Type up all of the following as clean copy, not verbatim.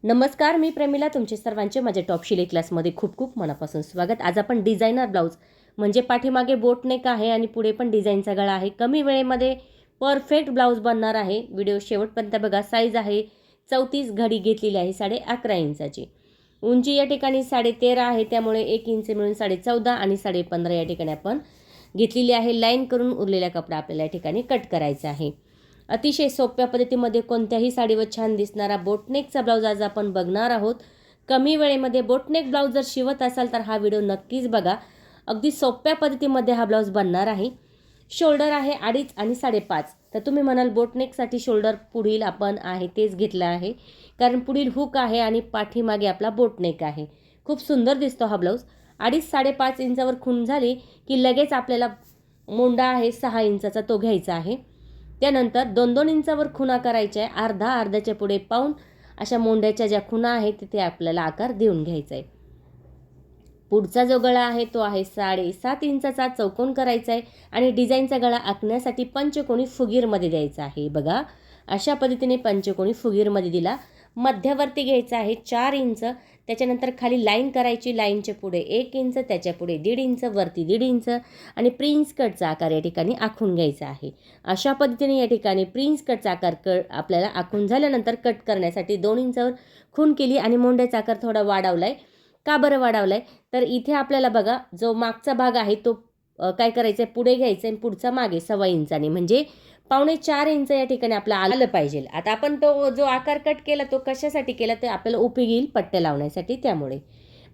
नमस्कार, मी प्रेमिला. तुमचे सर्वांचे माझ्या टॉप शिलाई क्लासमध्ये खूप खूप मनापासून स्वागत. आज आपण डिझायनर ब्लाऊज म्हणजे पाठीमागे बोट नेक आहे आणि पुढे पण डिझाईनचा गळा आहे. कमी वेळेमध्ये परफेक्ट ब्लाऊज बनणार आहे. व्हिडिओ शेवटपर्यंत बघा. साईज आहे 34, घडी घेतलेली आहे 11.5 इंचाची. उंची या ठिकाणी 13.5 आहे, त्यामुळे 1 इंच मिळून 14.5 आणि 15.5 या ठिकाणी आपण घेतलेली आहे. लाईन करून उरलेला कपडा आपल्याला या ठिकाणी कट करायचा आहे. अतिशय सोप्या पद्धतीमध्ये कोणत्याही साडीवर छान दिसणारा बोटनेकचा ब्लाऊज आज आपण बघणार आहोत. कमी वेळेमध्ये बोटनेक ब्लाऊज जर शिवत असाल तर हा व्हिडिओ नक्कीच बघा. अगदी सोप्या पद्धतीमध्ये हा ब्लाऊज बनणार आहे. शोल्डर आहे 2.5 आणि 5.5. तर तुम्ही म्हणाल बोटनेकसाठी शोल्डर पुढील आपण आहे तेच घेतलं आहे, कारण पुढील हुक आहे आणि पाठीमागे आपला बोटनेक आहे. खूप सुंदर दिसतो हा ब्लाऊज. 2.5-5.5 इंचावर खूण झाली की लगेच आपल्याला मोंडा आहे 6 इंचाचा तो घ्यायचा आहे. त्यानंतर 2-2 इंचावर खुणा करायच्या आहे. अर्ध्याच्या पुढे पाऊण अशा मोंड्याच्या ज्या खुणा आहेत तिथे आपल्याला आकार देऊन घ्यायचा आहे. पुढचा जो गळा आहे तो आहे 7.5 इंचाचा चौकोन करायचा आहे आणि डिझाईनचा गळा आखण्यासाठी पंचकोनी फुगीरमध्ये द्यायचा आहे. बघा, अशा पद्धतीने पंचकोनी फुगीरमध्ये दिला. मध्यवर्ती घ्यायचा आहे 4 इंच. त्याच्यानंतर खाली लाईन करायची. लाईनच्या पुढे 1 इंच, त्याच्या पुढे 1.5 इंच, वरती 1.5 इंच आणि प्रिन्स कटचा आकार या ठिकाणी आखून घ्यायचा आहे. अशा पद्धतीने या ठिकाणी प्रिन्स कटचा आकार आपल्याला आखून झाल्यानंतर कट करण्यासाठी 2 इंचावर खूण केली आणि मोंड्याचा आकार थोडा वाढवलाय. का बरं वाढवलाय? तर इथे आपल्याला बघा, जो मागचा भाग आहे तो काय करायचं आहे, पुढे घ्यायचा आहे आणि पुढचा मागे 1.25 इंचाने, म्हणजे 3.25 इंच या ठिकाणी आपला आलं पाहिजे. आता आपण तो जो आकार कट केला तो कशासाठी केला ते आपल्याला उपयोगी येईल पट्ट्या लावण्यासाठी. त्यामुळे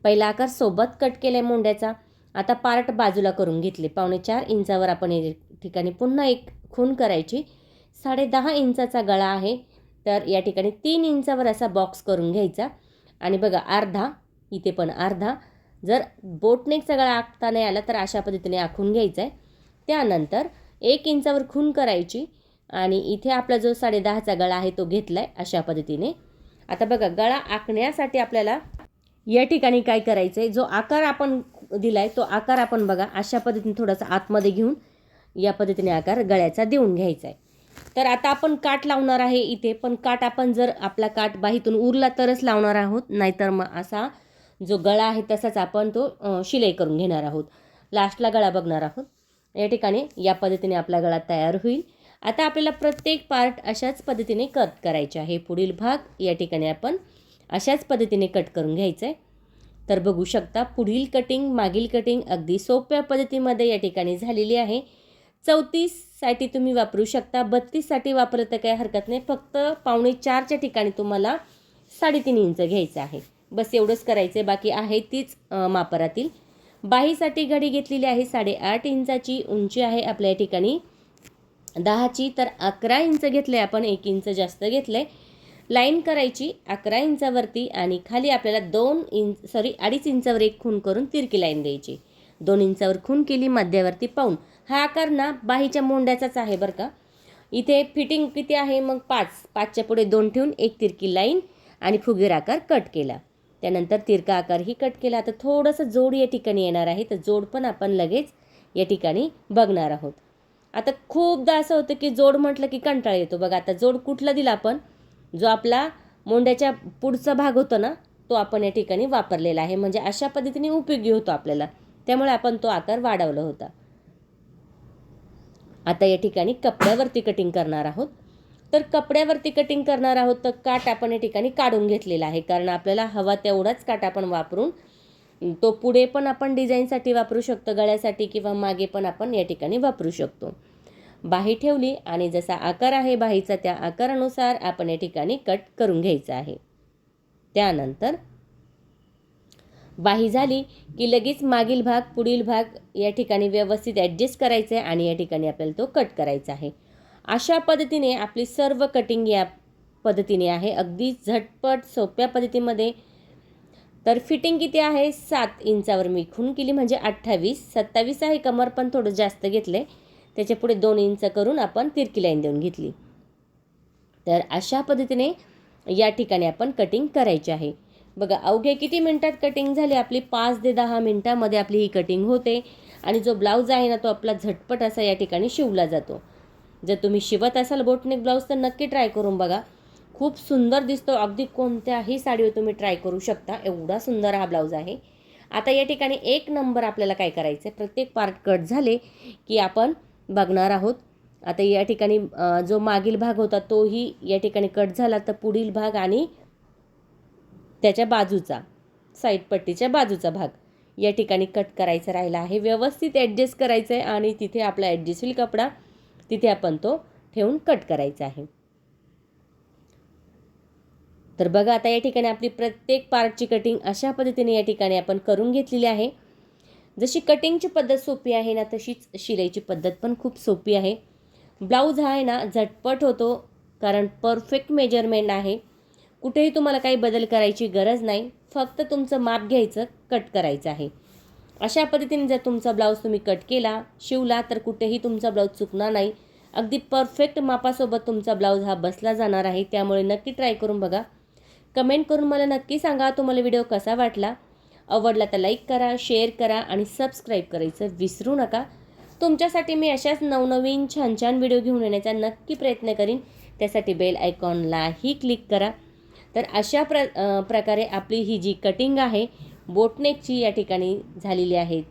पहिला आकार सोबत कट केलाय मोंड्याचा. आता पार्ट बाजूला करून घेतले. 3.25 इंचावर आपण या ठिकाणी पुन्हा एक खूण करायची. 10.5 इंचाचा गळा आहे, तर या ठिकाणी 3 इंचावर असा बॉक्स करून घ्यायचा आणि बघा अर्धा, इथे पण अर्धा. जर बोटनेकचा गळा आखता नाही आला तर अशा पद्धतीने आखून घ्यायचा आहे. त्यानंतर 1 इंचावर खूण करायची आणि इथे आपला जो 10.5चा गळा आहे तो घेतला आहे अशा पद्धतीने. आता बघा, गळा आखण्यासाठी आपल्याला या ठिकाणी काय करायचं आहे, जो आकार आपण दिला आहे तो आकार आपण बघा अशा पद्धतीने थोडासा आतमध्ये घेऊन या पद्धतीने आकार गळ्याचा देऊन घ्यायचा आहे. तर आता आपण काठ लावणार आहे इथे, पण काठ आपण जर आपला काठ बाहीतून उरला तरच लावणार आहोत, नाहीतर मग असा जो गळा आहे तसाच आपण तो शिलाई करून घेणार आहोत. लास्टला गळा बघणार आहोत. या ठिकाणी या पद्धतीने आपला गळा तयार होईल. आता आपल्याला प्रत्येक पार्ट अशाच पद्धतीने कट करायचे आहे. पुढील भाग या ठिकाणी आपण अशाच पद्धतीने कट करून घ्यायचं आहे. तर बघू शकता, पुढील कटिंग मागील कटिंग अगदी सोप्या पद्धतीमध्ये या ठिकाणी झालेली आहे. 34साठी तुम्ही वापरू शकता, 32साठी वापरलं तर काही हरकत नाही. फक्त 3.25च्या ठिकाणी तुम्हाला 3.5 इंच घ्यायचं आहे. बस एवढंच करायचं आहे, बाकी आहे तीच मापारातील. बाहीसाठी घडी घेतलेली आहे 8.5 इंचाची. उंची आहे आपल्या या ठिकाणी 10ची, तर 11 इंच घेतलं आहे आपण, 1 इंच जास्त घेतलं आहे. लाईन करायची 11 इंचावरती आणि खाली आपल्याला 2.5 इंचावर एक खूण करून तिरकी लाईन द्यायची. 2 इंचावर खूण केली, मध्यावरती पाऊण. हा आकार ना बाहीच्या मोंड्याचाच आहे बरं का. इथे फिटिंग किती आहे मग 5च्या पुढे 2 ठेवून एक तिरकी लाईन आणि फुगीर आकार कट केला. त्यानंतर तिरका आकारही कट केला. आता थोडंसं जोड या ठिकाणी येणार आहे, तर जोड पण आपण लगेच या ठिकाणी बघणार आहोत. आता खूपदा असं होतं की जोड म्हटलं की कंटाळा येतो. बघा, आता जोड कुठला दिला आपण, जो आपला मोंड्याच्या पुढचा भाग होतो ना तो आपण या ठिकाणी वापरलेला आहे, म्हणजे अशा पद्धतीने उपयोगी होतो आपल्याला, त्यामुळे आपण तो आकार वाढवला होता. आता या ठिकाणी कपड्यावरती कटिंग करणार आहोत. तर कपड्यावरती कटिंग करणार आहोत तर काठ आपण या ठिकाणी काढून घेतलेला आहे, कारण आपल्याला हवा तेवढाच काठ आपण वापरून तो पुढे पण आपण डिझाईनसाठी वापरू शकतो, गळ्यासाठी, किंवा मागे पण आपण या ठिकाणी वापरू शकतो. बाही ठेवली आणि जसा आकार आहे बाहीचा त्या आकारानुसार आपण या ठिकाणी कट करून घ्यायचा आहे. त्यानंतर बाही झाली की लगेच मागील भाग पुढील भाग या ठिकाणी व्यवस्थित ॲडजस्ट करायचं आहे आणि या ठिकाणी आपल्याला तो कट करायचा आहे. अशा पद्धतीने आपली सर्व कटिंग या पद्धतीने आहे, अगदी झटपट सोप्या पद्धतीमध्ये. तर फिटिंग किती आहे, 7 इंचावर मी खूण केली, म्हणजे 28. 27 आहे कमर, पण थोडं जास्त घेतले. त्याच्या पुढे 2 इंच करून आपण तिरकी लाईन देऊन घेतली. तर अशा पद्धतीने या ठिकाणी आपण कटिंग करायची आहे. बघा, अवघ्या किती मिनटात कटिंग झाली आपली, 5 ते 10 मिनटामध्ये आपली ही कटिंग होते आणि जो ब्लाऊज आहे ना तो आपला झटपट असा या ठिकाणी शिवला जातो. जर तुम्ही शिवत असाल बोटनेक ब्लाऊज तर नक्की ट्राय करून बघा. खूप सुंदर दिसतो, अगदी कोणत्याही साडीवर तुम्ही ट्राय करू शकता, एवढा सुंदर हा ब्लाऊज आहे. आता या ठिकाणी एक नंबर आपल्याला काय करायचं आहे, प्रत्येक पार्ट कट झाले की आपण बघणार आहोत. आता या ठिकाणी जो मागील भाग होता तोही या ठिकाणी कट झाला, तर पुढील भाग आणि त्याच्या बाजूचा साईड पट्टीच्या बाजूचा भाग या ठिकाणी कट करायचा राहिला आहे. व्यवस्थित ॲडजस्ट करायचं आहे आणि तिथे आपला ॲडजस्ट होईल कपडा, तिथे आपण तो ठेवून कट करायचा आहे. तर बघा आता या ठिकाणी आपली प्रत्येक पार्टची कटिंग अशा पद्धतीने या ठिकाणी आपण करून घेतलेली आहे. जशी कटिंगची पद्धत सोपी आहे ना, तशीच शिलाईची पद्धत पण खूप सोपी आहे. ब्लाऊज हा आहे ना झटपट होतो, कारण परफेक्ट मेजरमेंट आहे. कुठेही तुम्हाला काही बदल करायची गरज नाही, फक्त तुमचं माप घ्यायचं, कट करायचं आहे. अशा पद्धतीने जर तुमचा ब्लाऊज तुम्ही कट केला, शिवला, तर कुठेही तुमचा ब्लाऊज चुकणार नाही. अगदी परफेक्ट मापासोबत तुमचा ब्लाऊज हा बसला जाणार आहे. त्यामुळे नक्की ट्राय करून बघा. कमेंट करून मला नक्की सांगा तुम्हाला व्हिडिओ कसा वाटला. आवडला तर लाईक करा, शेअर करा आणि सबस्क्राईब करायचं विसरू नका. तुमच्यासाठी मी अशाच नवनवीन छान छान व्हिडिओ घेऊन येण्याचा नक्की प्रयत्न करीन. त्यासाठी बेल आयकॉनलाही क्लिक करा. तर अशा प्रकारे आपली ही जी कटिंग आहे बोटनेकची या ठिकाणी झालेली आहे.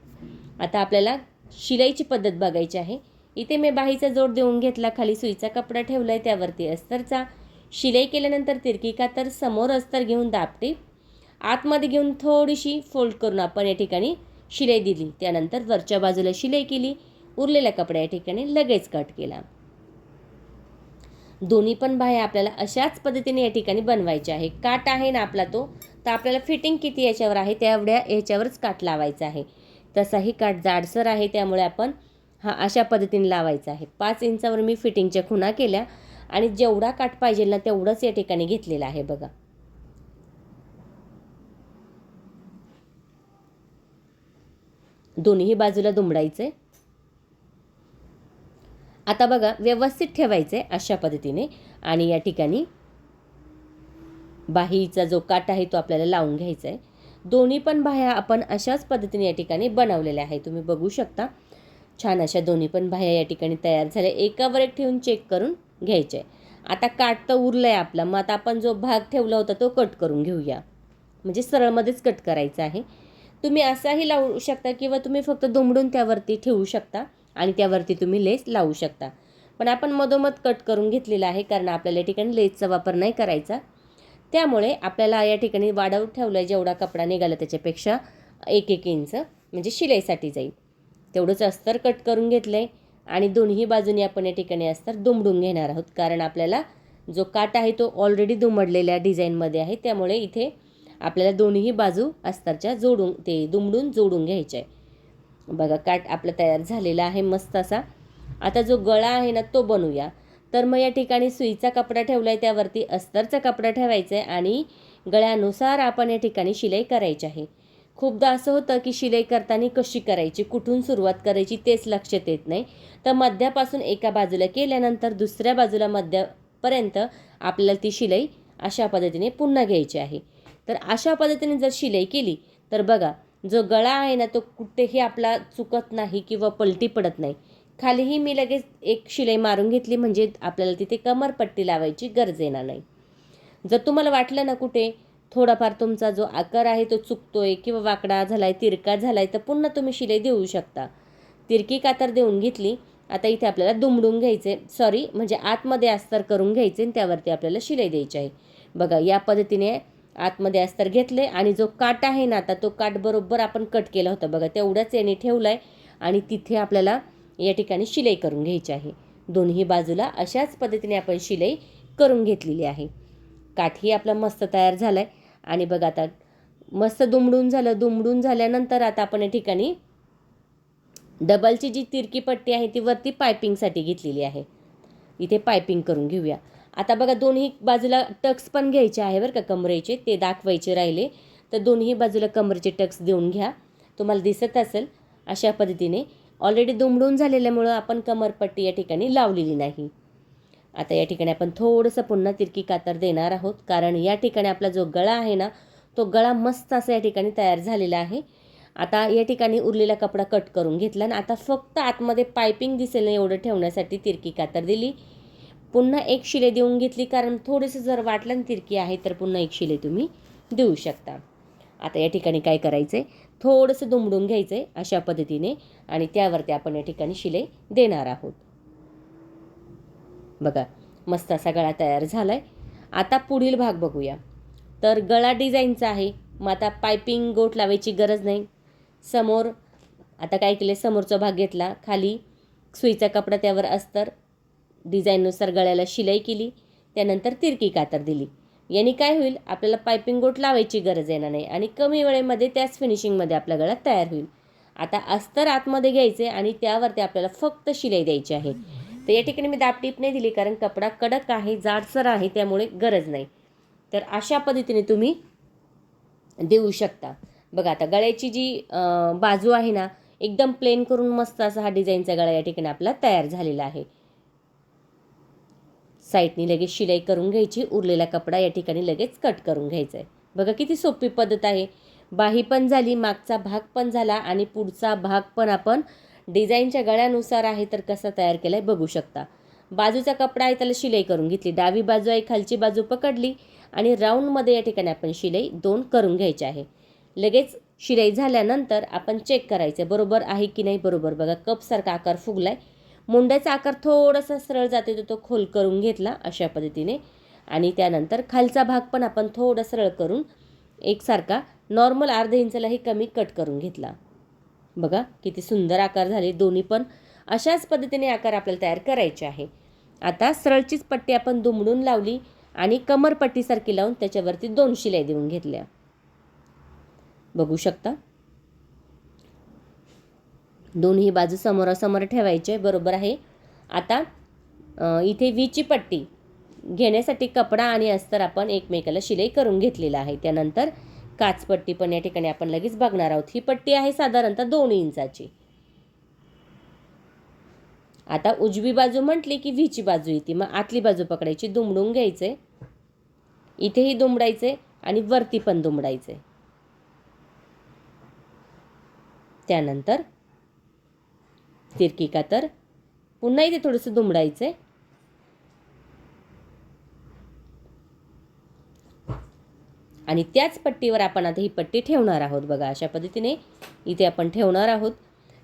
आता आपल्याला शिलाईची पद्धत बघायची आहे. इथे मी बाहीचा जोड देऊन घेतला, खाली सुईचा कपडा ठेवला आहे, त्यावरती अस्तरचा. शिलाई केल्यानंतर तिरकी कातर समोर अस्तर घेऊन दाबटी आतमध्ये घेऊन थोडीशी फोल्ड करून आपण या ठिकाणी शिलाई दिली. त्यानंतर वरच्या बाजूला शिलाई केली. उरलेला कपडा या ठिकाणी लगेच कट केला. दोन्ही पण बाह्या आपल्याला अशाच पद्धतीने या ठिकाणी बनवायच्या आहे. काट आहे ना आपला तो, तर आपल्याला फिटिंग किती याच्यावर आहे तेवढ्या याच्यावरच काट लावायचा आहे. तसाही काट जाडसर आहे, त्यामुळे आपण हा अशा पद्धतीने लावायचा आहे. 5 इंचावर मी फिटिंगच्या खुणा केल्या आणि जेवढा काट पाहिजे ना तेवढंच या ठिकाणी घेतलेला आहे. बघा दोन्ही बाजूला दुमडायचे. आता बघा व्यवस्थित ठेवायचे अशा पद्धतीने आणि या ठिकाणी बाहीचा जो काट आहे तो आपल्याला लावून घ्यायचा आहे. दोन्ही पण बाह्या आपण अशाच पद्धतीने या ठिकाणी बनवलेल्या आहे. तुम्ही बघू शकता छान अशा दोन्ही पण बाह्या या ठिकाणी तयार झाल्या. एकावर एक ठेवून चेक करून घ्यायचे. आता काट तर उरलं आहे आपला, मग आता आपण जो भाग ठेवला होता तो कट करून घेऊया. म्हणजे सरळमध्येच कट करायचा आहे. तुम्ही असाही लावू शकता किंवा तुम्ही फक्त दुमडून त्यावरती ठेवू शकता आणि त्यावरती तुम्ही लेस लावू शकता. पण आपण मधोमध कट करून घेतलेला आहे, कारण आपल्याला या ठिकाणी लेसचा वापर नाही करायचा. त्यामुळे आपल्याला या ठिकाणी वाढवून ठेवलं आहे, जेवढा कपडा निघाला त्याच्यापेक्षा 1-1 इंच म्हणजे शिलाईसाठी जाईल तेवढंच अस्तर कट करून घेतलं आहे. आणि दोन्ही बाजूनी आपण या ठिकाणी अस्तर दुमडून घेणार आहोत, कारण आपल्याला जो काट आहे तो ऑलरेडी दुमडलेल्या डिझाईनमध्ये आहे. त्यामुळे इथे आपल्याला दोन्ही बाजू अस्तरच्या दुमडून जोडून घ्यायचे आहे. बघा काट आपला तयार झालेला आहे मस्त असा. आता जो गळा आहे ना तो बनवूया. तर मग या ठिकाणी सुईचा कपडा ठेवला आहे, त्यावरती अस्तरचा कपडा ठेवायचा आहे आणि गळ्यानुसार आपण या ठिकाणी शिलाई करायची आहे. खूपदा असं होतं की शिलाई करताना कशी करायची, कुठून सुरुवात करायची तेच लक्षात येत नाही. तर मध्यापासून एका बाजूला केल्यानंतर दुसऱ्या बाजूला मध्यापर्यंत आपल्याला ती शिलाई अशा पद्धतीने पुन्हा घ्यायची आहे. तर अशा पद्धतीने जर शिलाई केली तर बघा जो गळा आहे ना तो कुठेही आपला चुकत नाही किंवा पलटी पडत नाही. खालीही मी लगेच एक शिलाई मारून घेतली, म्हणजे आपल्याला तिथे कमरपट्टी लावायची गरज येणार नाही. जर तुम्हाला वाटलं ना कुठे थोडाफार तुमचा जो आकार आहे तो चुकतोय किंवा वाकडा झालाय, तिरका झालाय, तर पुन्हा तुम्ही शिलाई देऊ शकता. तिरकी कातर देऊन घेतली. आता इथे आपल्याला दुमडून घ्यायचे, म्हणजे आतमध्ये अस्तर करून घ्यायचे आणि त्यावरती आपल्याला शिलाई द्यायची आहे. बघा या पद्धतीने आतमध्ये अस्तर घेतले आणि जो काट आहे ना आता तो काट बरोबर आपण कट केला होता. बघा तेवढाच याने ठेवला आहे आणि तिथे आपल्याला या ठिकाणी शिलाई करून घ्यायची आहे. दोन्ही बाजूला अशाच पद्धतीने आपण शिलाई करून घेतलेली आहे. काठही आपला मस्त तयार झाला आहे आणि बघा आता मस्त दुमडून झालं. दुमडून झाल्यानंतर आता आपण या ठिकाणी डबलची जी तिरकी पट्टी आहे ती वरती पायपिंगसाठी घेतलेली आहे. इथे पायपिंग करून घेऊया. आता बघा दोन्ही बाजूला टक्स पण घ्यायचे आहे बरं का कमरेचे, ते दाखवायचे राहिले. तर दोन्ही बाजूला कमरेचे टक्स देऊन घ्या. तुम्हाला दिसत असेल अशा पद्धतीने. ऑलरेडी दुमडून झालेल्यामुळं आपण कमरपट्टी या ठिकाणी लावलेली नाही. आता या ठिकाणी आपण थोडंसं पुन्हा तिरकी कातर देणार आहोत, कारण या ठिकाणी आपला जो गळा आहे ना तो गळा मस्त असा या ठिकाणी तयार झालेला आहे. आता या ठिकाणी उरलेला कपडा कट करून घेतला आणि आता फक्त आतमध्ये पायपिंग दिसेल ना एवढं ठेवण्यासाठी तिरकी कातर दिली. पुन्हा एक शिलाई देऊन घेतली, कारण थोडंसं जर वाटलं ना तिरकी आहे तर पुन्हा एक शिलाई तुम्ही देऊ शकता. आता या ठिकाणी काय करायचं आहे, थोडंसं दुमडून घ्यायचं आहे अशा पद्धतीने आणि त्यावरती आपण या ठिकाणी शिलाई देणार आहोत. बघा मस्त असा गळा तयार झाला आहे. आता पुढील भाग बघूया. तर गळा डिझाईनचा आहे, मग आता पायपिंग गोट लावायची गरज नाही. समोर आता काय केलं, समोरचा भाग घेतला, खाली सुईचा कपडा, त्यावर अस्तर, डिझाईननुसार गळ्याला शिलाई केली, त्यानंतर तिरकी कातर दिली. याने काय होईल, आपल्याला पायपिंग गोट लावायची गरज येणार नाही आणि कमी वेळेमध्ये त्याच फिनिशिंगमध्ये आपला गळा तयार होईल. आता अस्तर आतमध्ये घ्यायचे आणि त्यावरती आपल्याला फक्त शिलाई द्यायची आहे. तर या ठिकाणी मी दाबटीप नाही दिली, कारण कपडा कडक आहे, जाडसर आहे, त्यामुळे गरज नाही. तर अशा पद्धतीने तुम्ही देऊ शकता. बघा आता गळ्याची जी बाजू आहे ना, एकदम प्लेन करून मस्त असा हा डिझाईनचा गळा या ठिकाणी आपला तयार झालेला आहे. साईडनी लगेच शिलाई करून घ्यायची, उरलेला कपडा या ठिकाणी लगेच कट करून घ्यायचा आहे. बघा किती सोपी पद्धत आहे. बाही पण झाली, मागचा भाग पण झाला आणि पुढचा भाग पण आपण डिझाईनच्या गळ्यानुसार आहे तर कसा तयार केला आहे बघू शकता. बाजूचा कपडा आहे त्याला शिलाई करून घेतली, डावी बाजू आहे खालची बाजू पकडली आणि राऊंडमध्ये या ठिकाणी आपण शिलाई 2 करून घ्यायची आहे. लगेच शिलाई झाल्यानंतर आपण चेक करायचं बरोबर आहे की नाही. बरोबर बघा कपसारखा आकार फुगलाय. मुंड्याचा आकार थोडासा सरळ जाते तो खोल करून घेतला अशा पद्धतीने आणि त्यानंतर खालचा भाग पण आपण थोडा सरळ करून एकसारखा नॉर्मल अर्धा इंचालाही कमी कट करून घेतला. बघा किती सुंदर आकार झाले. दोन्ही पण अशाच पद्धतीने आकार आपल्याला तयार करायचे आहे. आता सरळचीच पट्टी आपण दुमडून लावली आणि कमरपट्टीसारखी लावून त्याच्यावरती 2 शिलाई देऊन घेतल्या. बघू शकता दोन्ही बाजू समोरासमोर ठेवायचे, बरोबर आहे. आता इथे वीची पट्टी घेण्यासाठी कपडा आणि अस्तर आपण एकमेकाला शिलाई करून घेतलेला आहे. त्यानंतर काचपट्टी पण या ठिकाणी आपण लगेच बघणार आहोत. ही पट्टी आहे साधारणतः 2 इंचाची. आता उजवी बाजू म्हटली की व्हीची बाजू येते, मग आतली बाजू पकडायची, दुमडून घ्यायचे, इथेही दुमडायचे आणि वरती पण दुमडायचे. त्यानंतर तिरकी कातर पुन्हा इथे थोडंसं दुमडायचे आणि त्याच पट्टीवर आपण आता ही पट्टी ठेवणार आहोत. बघा अशा पद्धतीने इथे आपण ठेवणार आहोत.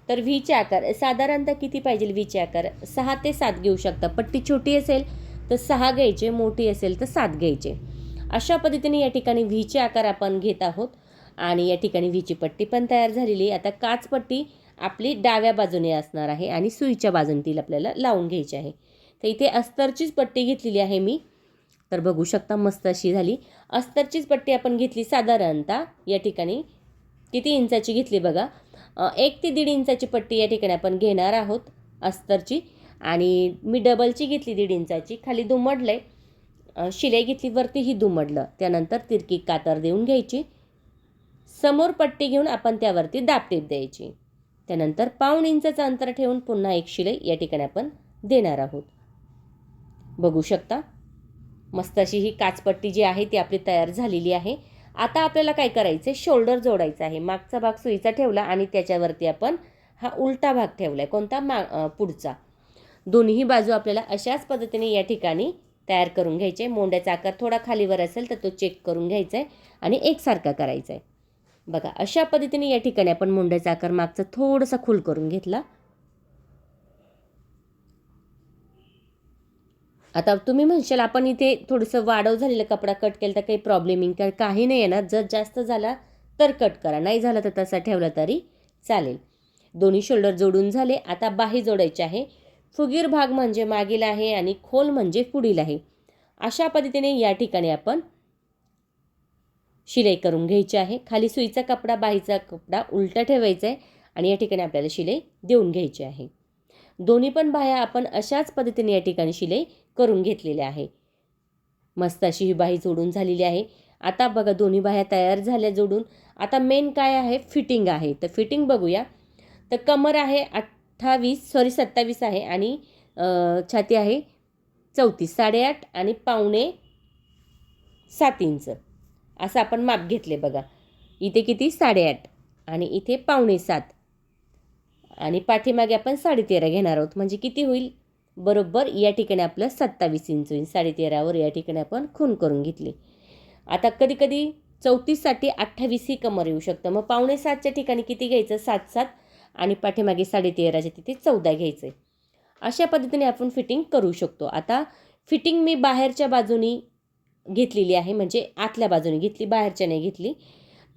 तर व्हीचे आकार साधारणतः किती पाहिजे, व्हीचे आकार 6 ते 7 घेऊ शकता. पट्टी छोटी असेल तर 6 घ्यायचे, मोठी असेल तर 7 घ्यायचे. अशा पद्धतीने या ठिकाणी व्हीचे आकार आपण घेत आहोत आणि या ठिकाणी व्हीची पट्टी पण तयार झालेली आहे. आता काचपट्टी आपली डाव्या बाजूने असणार आहे आणि सुईच्या बाजूने ती आपल्याला लावून घ्यायची आहे. तर इथे अस्तरचीच पट्टी घेतलेली आहे मी. तर बघू शकता मस्त अशी झाली. अस्तरचीच पट्टी आपण घेतली साधारणतः या ठिकाणी किती इंचाची घेतली बघा, 1 ते 1.5 इंचाची पट्टी या ठिकाणी आपण घेणार आहोत अस्तरची. आणि मी डबलची घेतली 1.5 इंचाची. खाली दुमडले, शिलाई घेतली, वरतीही दुमडलं. त्यानंतर तिरकी कातर देऊन घ्यायची, समोर पट्टी घेऊन आपण त्यावरती दाबटीप द्यायची. त्यानंतर 1.5 इंचाचं अंतर ठेवून पुन्हा एक शिलाई या ठिकाणी आपण देणार आहोत. बघू शकता मस्त अशी ही काचपट्टी जी आहे ती आपली तयार झालेली आहे. आता आपल्याला काय करायचं, शोल्डर जोडायचा आहे. मागचा भाग सुईचा ठेवला आणि त्याच्यावरती आपण हा उलटा भाग ठेवला आहे. कोणता, पुढचा. दोन्ही बाजू आपल्याला अशाच पद्धतीने या ठिकाणी तयार करून घ्यायचे. मोंड्याचा आकार थोडा खालीवर असेल तर तो चेक करून घ्यायचा आहे आणि एकसारखा करायचा आहे. बघा अशा पद्धतीने या ठिकाणी आपण मोंड्याचा आकार मागचा थोडासा खुल करून घेतला. आता तुम्ही म्हणशाल आपण इथे थोडंसं वाढव झालेलं कपडा कट केलं तर काही प्रॉब्लेम येईल का, काही नाही येणार. जर जास्त झाला तर कट करा, नाही झाला तर तसा ठेवला तरी चालेल. दोन्ही शोल्डर जोडून झाले. आता बाही जोडायची आहे. फुगीर भाग म्हणजे मागील आहे आणि खोल म्हणजे पुढील आहे. अशा पद्धतीने या ठिकाणी आपण शिलाई करून घ्यायची आहे. खाली सुईचा कपडा, बाहीचा कपडा उलटा ठेवायचा आहे आणि या ठिकाणी आपल्याला शिलाई देऊन घ्यायची आहे. दोन्ही पण बाह्या आपण अशाच पद्धतीने या ठिकाणी शिलाई करून घेतलेल्या आहे. मस्त अशी ही बाही जोडून झालेली आहे. आता बघा दोन्ही बाह्या तयार झाल्या जोडून. आता मेन काय आहे, फिटिंग आहे. तर फिटिंग बघूया. तर कमर आहे 27 आहे आणि छाती आहे 34, 8.5 आणि पावणे 7 इंच असं आपण माप घेतले. बघा इथे किती 8.5 आणि इथे पावणे 7 आणि पाठीमागे आपण 13.5 घेणार आहोत. म्हणजे किती होईल बरोबर या ठिकाणी आपलं 27 इंच होईल. 13.5वर या ठिकाणी आपण खूण करून घेतली. आता कधी कधी 34साठी 28 ही कमर येऊ शकतं. मग 6.25च्या ठिकाणी किती घ्यायचं? 7 आणि पाठीमागे 13.5च्या तिथे 14 घ्यायचं. अशा पद्धतीने आपण फिटिंग करू शकतो. आता फिटिंग मी बाहेरच्या बाजूनी घेतलेली आहे, म्हणजे आतल्या बाजूने घेतली, बाहेरच्या नाही घेतली.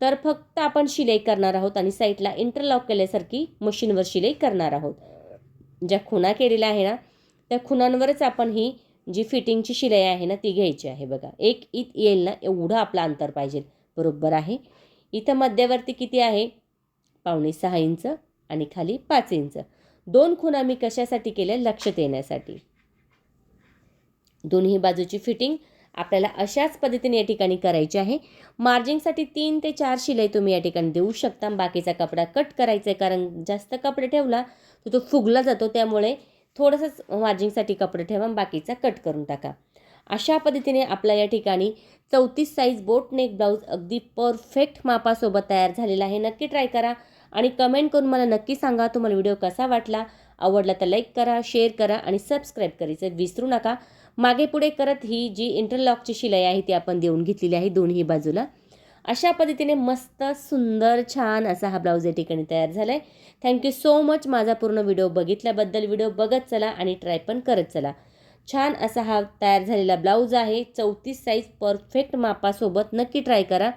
तर फक्त आपण शिलाई करणार आहोत आणि साईडला इंटरलॉक केल्यासारखी मशीनवर शिलाई करणार आहोत. ज्या खुणा केलेल्या आहे ना, त्या खुणांवरच आपण ही जी फिटिंगची शिलाई आहे ना ती घ्यायची आहे. बघा, एक इत येईल ना एवढं आपलं अंतर पाहिजे. बरोबर आहे. इथं मध्यवर्ती किती आहे? 5.25 इंच आणि खाली 5 इंच. 2 खुणा मी कशासाठी केल्या? लक्षात येण्यासाठी. दोन्ही बाजूची फिटिंग आपल्याला अशाच पद्धतीने या ठिकाणी करायची आहे. मार्जिंगसाठी 3 ते 4 शिलाई तुम्ही या ठिकाणी देऊ शकता. बाकीचा कपडा कट करायचा आहे, कारण जास्त कपडा ठेवला तर तो फुगला जातो. त्यामुळे थोडंसंच मार्जिंगसाठी कपडे ठेवा, बाकीचा कट करून टाका. अशा पद्धतीने आपला या ठिकाणी 34 साईज बोट नेक ब्लाऊज अगदी परफेक्ट मापासोबत तयार झालेला आहे. नक्की ट्राय करा आणि कमेंट करून मला नक्की सांगा तुम्हाला व्हिडिओ कसा वाटला. आवडला तर लाईक करा, शेअर करा आणि सबस्क्राईब करायचं विसरू नका. मागे पुढे करत ही जी इंटरलॉकची शिलाई आहे ती आपण देऊन घेतलेली आहे दोन्ही बाजूला. अशा पद्धतीने मस्त सुंदर छान असा हा ब्लाऊज या ठिकाणी तयार झाला आहे. थँक्यू सो मच माझा पूर्ण व्हिडिओ बघितल्याबद्दल. व्हिडिओ बघत चला आणि ट्राय पण करत चला. छान असा हा तयार झालेला ब्लाऊज आहे. 34 साईज परफेक्ट मापासोबत. नक्की ट्राय करा.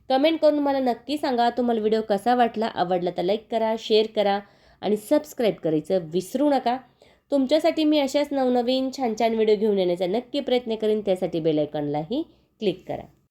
कमेंट करून मला नक्की सांगा तुम्हाला व्हिडिओ कसा वाटला. आवडला तर लाईक करा, शेअर करा आणि सबस्क्राईब करायचं विसरू नका. तुमच्यासाठी मी अशाच नवनवीन छान छान व्हिडिओ घेऊन येण्याचा नक्की प्रयत्न करीन. त्यासाठी बेल आयकॉनलाही क्लिक करा.